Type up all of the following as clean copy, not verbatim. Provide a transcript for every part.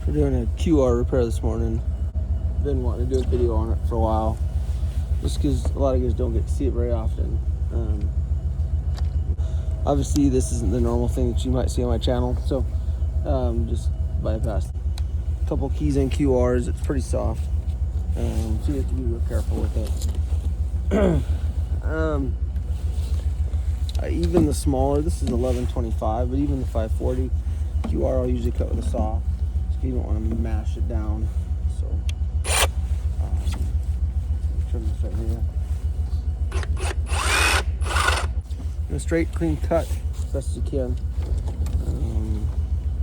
We're doing a QR repair this morning. Been wanting to do a video on it for a while, just because a lot of you guys don't get to see it very often. Obviously, this isn't the normal thing that you might see on my channel, so just bypass. A couple keys and QRs. It's pretty soft, so you have to be real careful with it. Even the smaller, this is 1125, but even the 540 QR I'll usually cut with a saw. You don't want to mash it down, so trim this right here. And a straight, clean cut as best as you can.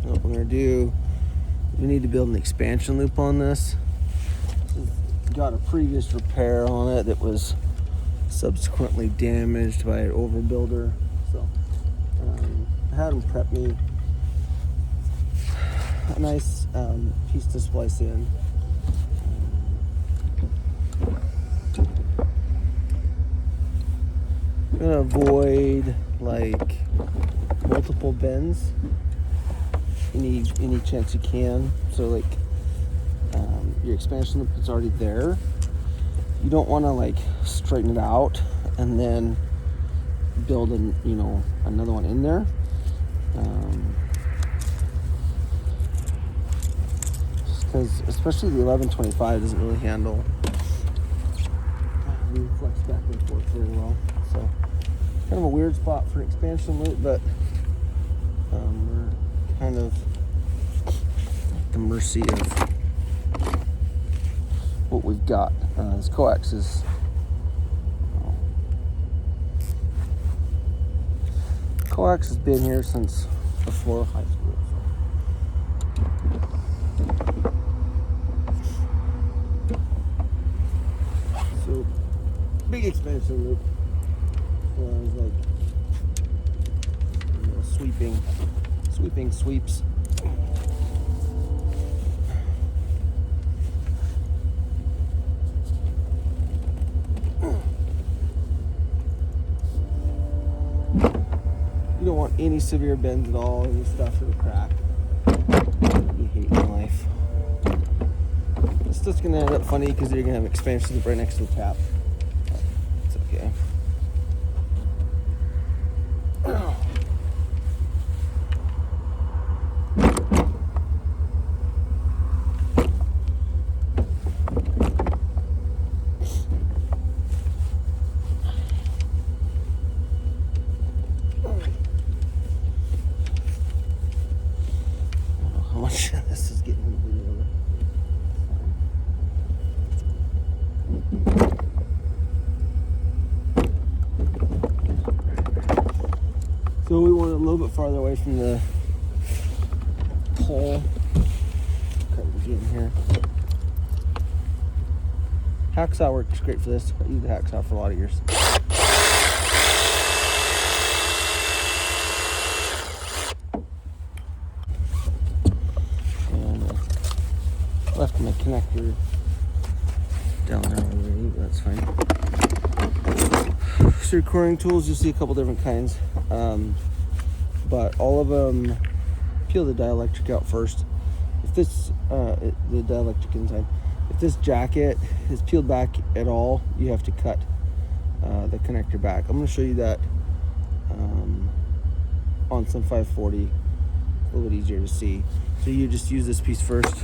What we're gonna do, we need to build an expansion loop on this. Got a previous repair on it that was subsequently damaged by an overbuilder, so I had them prep me a nice piece to splice in. I'm gonna avoid like multiple bends any chance you can. So like your expansion loop is already there. You don't want to like straighten it out and then build another one in there. Because especially the 1125 doesn't really handle flex back and forth very well. So kind of a weird spot for an expansion loop, but we're kind of at the mercy of what we've got. This coax is coax has been here since before high school. So big expansion loop. Like sweeping sweeps. You don't want any severe bends at all, any stuff that'll crack. You hate in life. It's just gonna end up funny because you're gonna have expansion right next to the tap. It's okay. How much this is getting in the video. So we want it a little bit farther away from the pole. Cut the in here. Hacksaw works great for this. I used the hacksaw for a lot of years. Left my connector down there already, but that's fine. So coring tools, you'll see a couple different kinds, but all of them peel the dielectric out first. If this, the dielectric inside, if this jacket is peeled back at all, you have to cut the connector back. I'm going to show you that on some 540, a little bit easier to see. So you just use this piece first.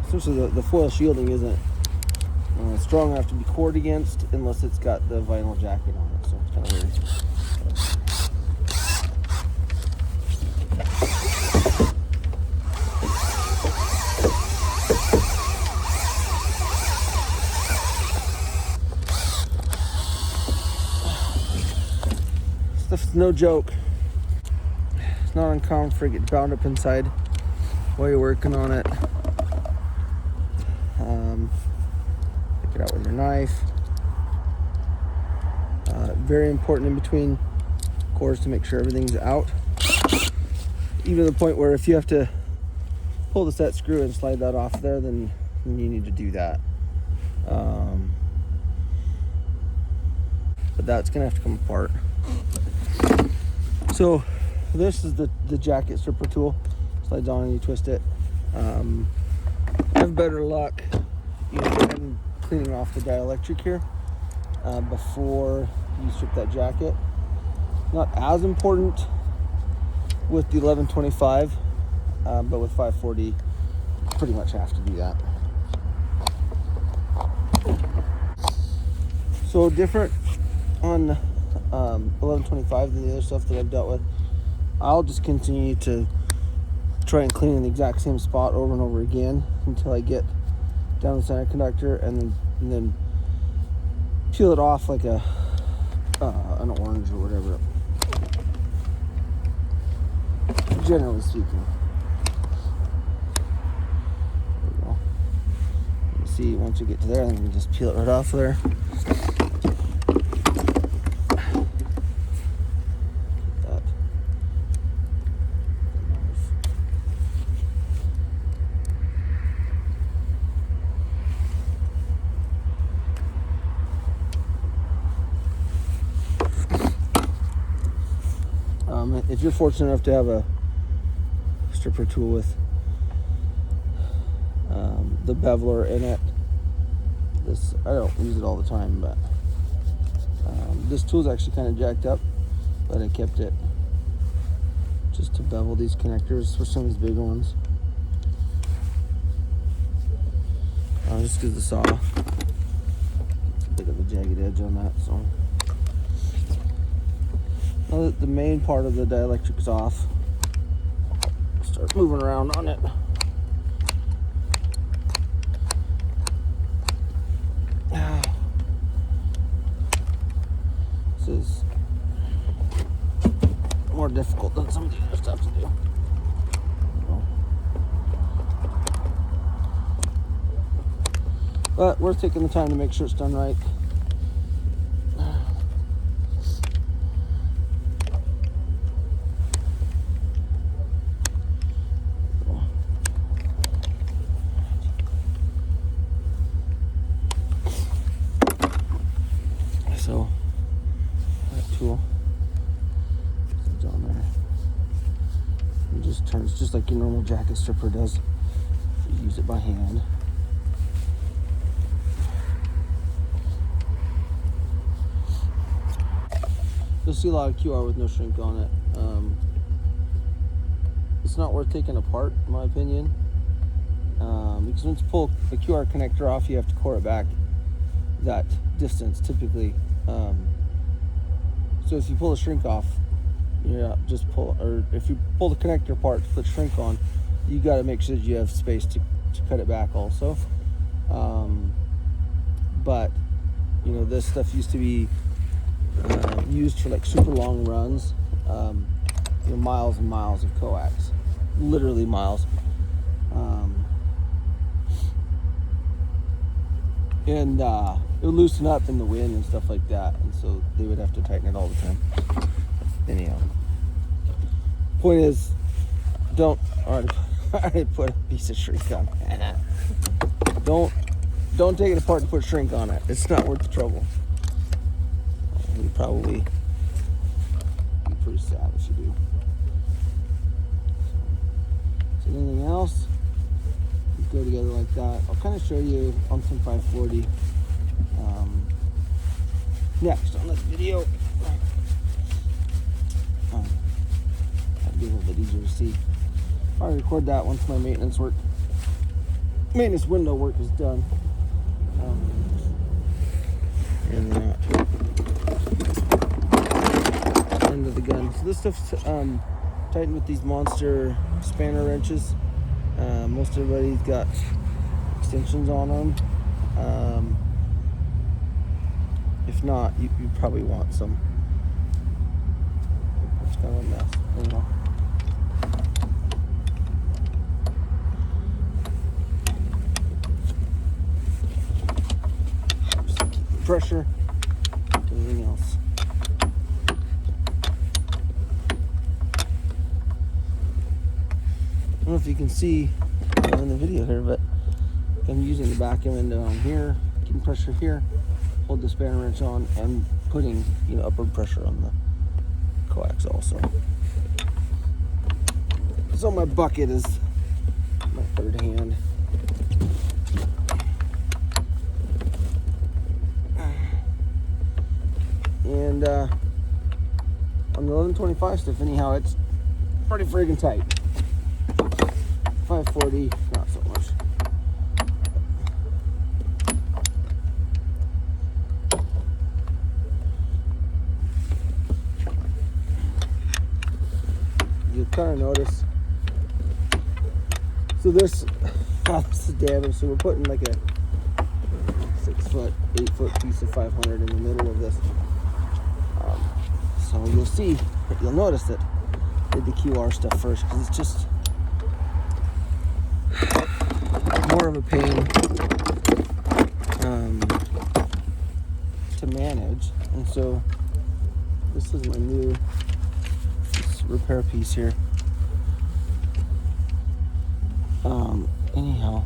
Essentially the foil shielding isn't strong enough to be cored against unless it's got the vinyl jacket on it, so it's kind of weird. Stuff's no joke. It's not uncommon for it to get bound up inside while you're working on it. Pick it out with your knife. Very important in between cores to make sure everything's out. Even to the point where if you have to pull the set screw and slide that off there, then you need to do that. But that's gonna have to come apart. So this is the jacket stripper tool. Slides on and you twist it. I have better luck, in cleaning off the dielectric here before you strip that jacket. Not as important with the 1125, but with 540, you pretty much have to do that. So different on 1125 than the other stuff that I've dealt with. I'll just continue to try and clean in the exact same spot over and over again until I get down the center conductor, and then peel it off like an orange or whatever. Generally speaking. There we go. You see, once you get to there, then you can just peel it right off there. If you're fortunate enough to have a stripper tool with the beveler in it, this, I don't use it all the time, but this tool's actually kind of jacked up, but I kept it just to bevel these connectors for some of these bigger ones. Just because the saw, it's a bit of a jagged edge on that, so. Now that the main part of the dielectric is off, start moving around on it. This is more difficult than some of the other stuff to do. But we're taking the time to make sure it's done right. So that tool is on there. It just turns just like your normal jacket stripper does. You use it by hand. You'll see a lot of QR with no shrink on it. It's not worth taking apart, in my opinion, because once you pull the QR connector off, you have to core it back that distance typically. So if you pull the shrink off, just pull, or if you pull the connector apart to put shrink on, you got to make sure that you have space to cut it back also. But this stuff used to be used for like super long runs, miles and miles of coax, literally miles. And it would loosen up in the wind and stuff like that, and so they would have to tighten it all the time. Anyhow, point is, I already put a piece of shrink on. Don't take it apart and put shrink on it. It's not worth the trouble. You'd probably be pretty sad if you do. So anything else? Go together like that. I'll kind of show you on some 540 next on this video. That'd be a little bit easier to see. I'll record that once my maintenance window work is done. And end of the gun. So this stuff's tightened with these monster spanner wrenches. Most everybody's got extensions on them. If not, you probably want some. It's kind of a mess. Anyhow. Just keep the pressure. Anything else. I don't know if you can see in the video here, but I'm using the back end on here, keeping pressure here, hold the spanner wrench on, and putting upward pressure on the coax also. So my bucket is, third hand. And on the 1125 stuff, anyhow, it's pretty friggin' tight. 540, not so much. You'll kind of notice. So this is the damage. So we're putting like a 6 foot, 8 foot piece of 500 in the middle of this. So you'll notice that I did the QR stuff first because it's just more of a pain to manage. And so this is my new repair piece here. Anyhow,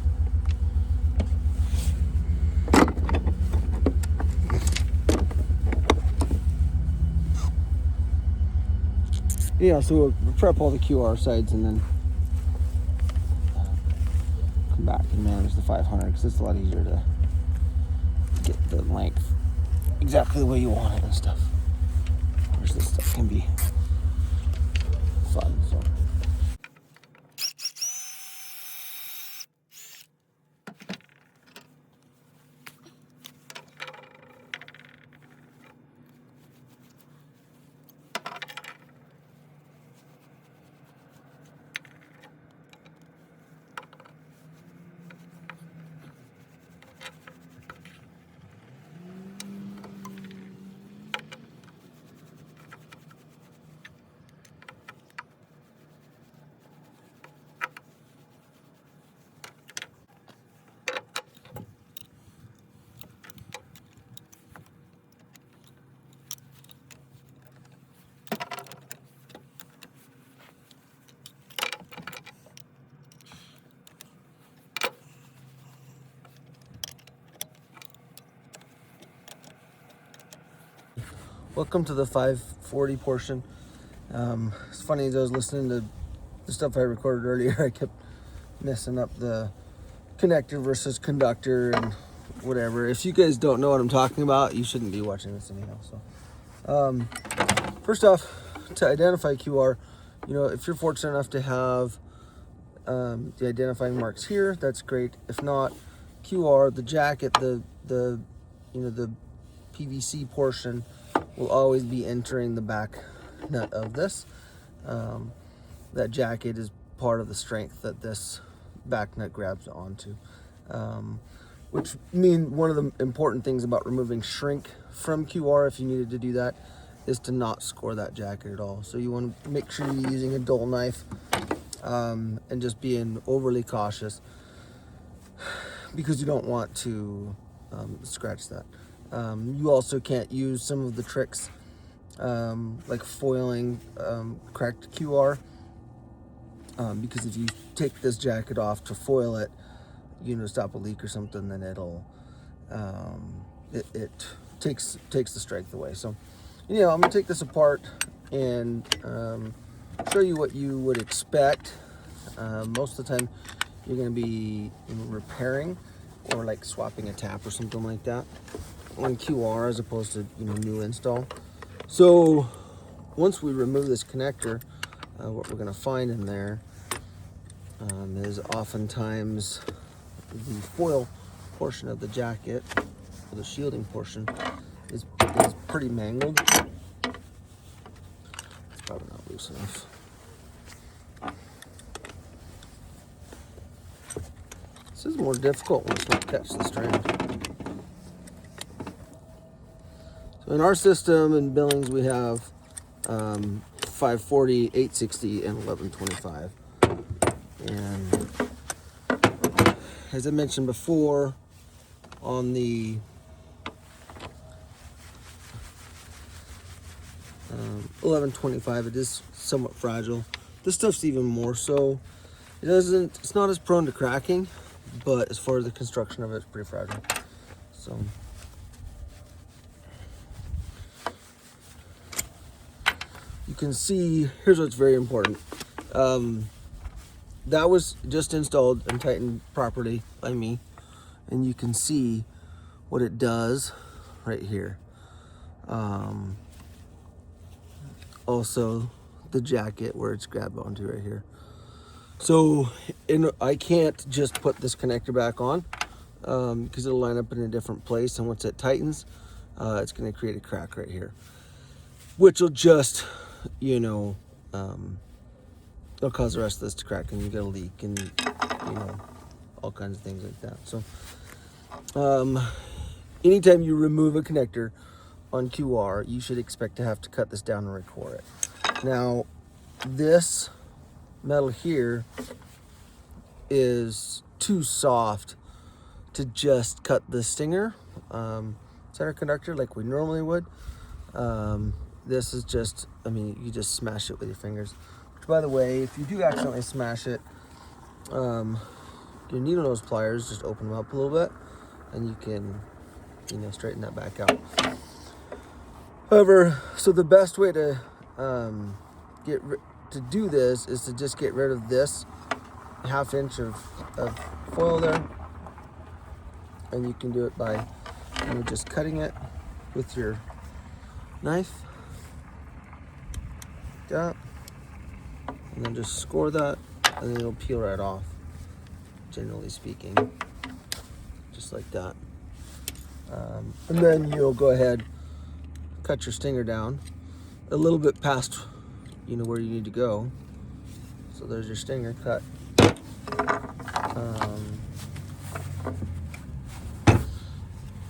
so we'll prep all the QR sides and then come back and manage the 500 because it's a lot easier to get the length exactly the way you want it and stuff. Whereas this stuff can be fun. So. Welcome to the 540 portion. It's funny, as I was listening to the stuff I recorded earlier, I kept messing up the connector versus conductor and whatever. If you guys don't know what I'm talking about, you shouldn't be watching this anyhow. So, first off, to identify QR, if you're fortunate enough to have the identifying marks here, that's great. If not, QR, the jacket, the PVC portion will always be entering the back nut of this. That jacket is part of the strength that this back nut grabs onto. Which means one of the important things about removing shrink from QR, if you needed to do that, is to not score that jacket at all. So you want to make sure you're using a dull knife and just being overly cautious because you don't want to scratch that. You also can't use some of the tricks like foiling cracked QR because if you take this jacket off to foil it, stop a leak or something, then it'll it takes the strength away. So I'm gonna take this apart and show you what you would expect. Most of the time you're gonna be repairing or like swapping a tap or something like that on QR as opposed to new install. So once we remove this connector, what we're going to find in there is oftentimes the foil portion of the jacket, or the shielding portion, is pretty mangled. It's probably not loose enough. This is more difficult when it's not catch the strand. So in our system and billings, we have 540, 860, and 1125. And as I mentioned before, on the 1125, it is somewhat fragile. This stuff's even more so. It's not as prone to cracking, but as far as the construction of it, it's pretty fragile. So. You can see, here's what's very important. that was just installed and tightened properly by me, and you can see what it does right here. Also the jacket where it's grabbed onto right here. So I can't just put this connector back on because it'll line up in a different place, and once it tightens, it's going to create a crack right here, which will just, you know, it'll cause the rest of this to crack, and you get a leak, and you know, all kinds of things like that. So anytime you remove a connector on QR, you should expect to have to cut this down and recore it. Now, this metal here is too soft to just cut the stinger center conductor like we normally would. This is just, I mean, you just smash it with your fingers. Which, by the way, if you do accidentally smash it, your needle nose pliers, just open them up a little bit, and you can, you know, straighten that back out. However, so the best way to do this is to just get rid of this 1/2 inch of foil there, and you can do it by, you know, just cutting it with your knife, like that, and then just score that, and then it'll peel right off, generally speaking, just like that. And then you'll go ahead, cut your stinger down a little bit past, you know, where you need to go. So there's your stinger cut.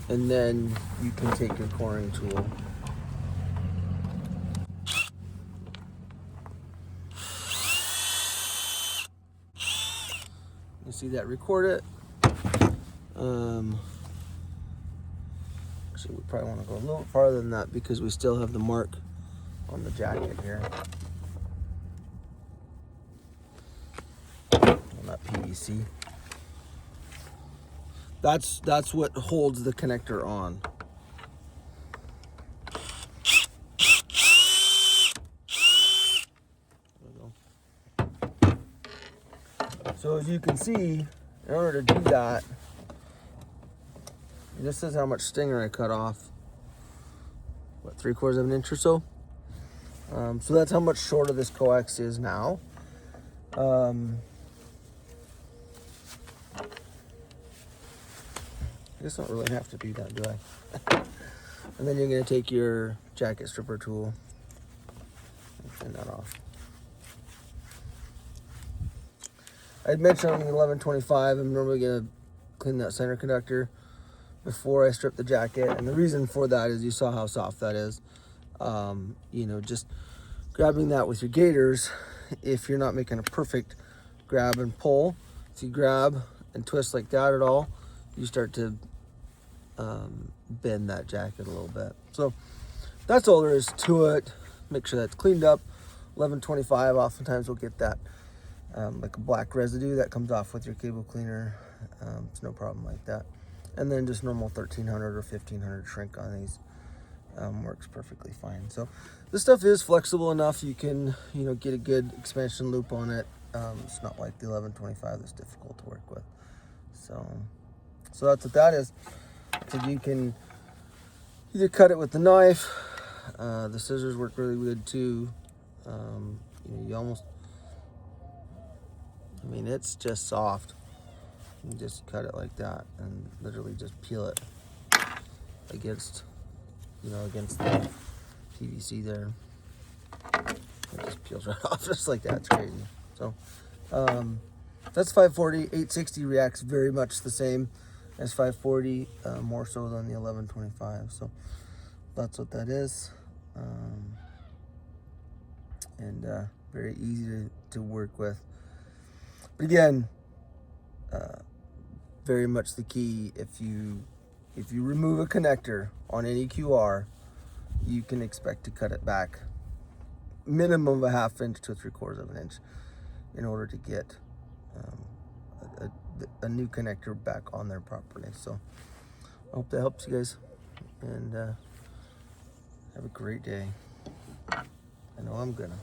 And then you can take your coring tool. You see that, record it. Actually, we probably want to go a little farther than that because we still have the mark on the jacket here. On that PVC. That's what holds the connector on. There we go. So as you can see, in order to do that, this is how much stinger I cut off. What, 3/4 of an inch or so? So that's how much shorter this coax is now. I guess I don't really have to do that, do I? And then you're going to take your jacket stripper tool and clean that off. I'd mentioned on the 1125, I'm normally going to clean that center conductor before I strip the jacket. And the reason for that is you saw how soft that is. You know, just grabbing that with your gaiters, if you're not making a perfect grab and pull, if you grab and twist like that at all, you start to bend that jacket a little bit. So that's all there is to it. Make sure that's cleaned up. 1125, oftentimes we'll get that like a black residue that comes off with your cable cleaner. It's no problem like that. And then just normal 1300 or 1500 shrink on these works perfectly fine. So this stuff is flexible enough. You can, you know, get a good expansion loop on it. It's not like the 1125 that's difficult to work with. So that's what that is. So you can either cut it with the knife. The scissors work really good too. You know, you almost, I mean, it's just soft. You just cut it like that and literally just peel it against, you know, against the PVC there. It just peels right off just like that. It's crazy. So that's 540. 860 reacts very much the same as 540, more so than the 1125. So that's what that is. And very easy to work with. But again, very much the key, if you remove a connector on any QR, you can expect to cut it back minimum of a 1/2 inch to 3/4 of an inch in order to get a new connector back on there properly. So I hope that helps you guys, and have a great day. I know I'm gonna.